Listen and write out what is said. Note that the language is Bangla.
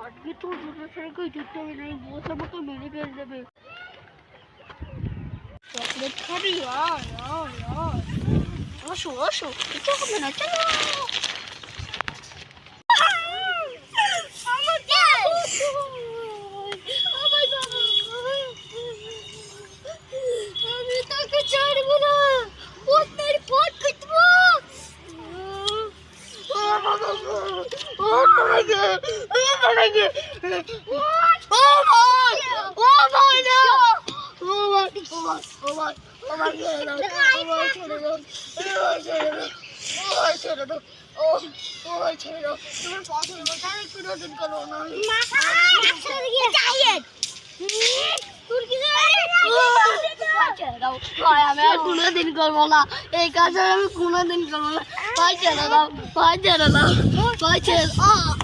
আজকে তো দুটো ছেলেকেই ধরতে হবে, নাই বসে মতো মেরে ফেলে দেবে। চকলেট খাবি? আসো আসো, কিছু হবে না, চলো। আমি তোকে ছাড়বো না, ওদের ফোন কিনবো। আমি আর কোনোদিন করবো না এই কাজ, আমি কোনোদিন করবো না। ভাই ছেড়ে দাও, ভাই ছেড়ে দাও, ভাই ছেড়ে দাও।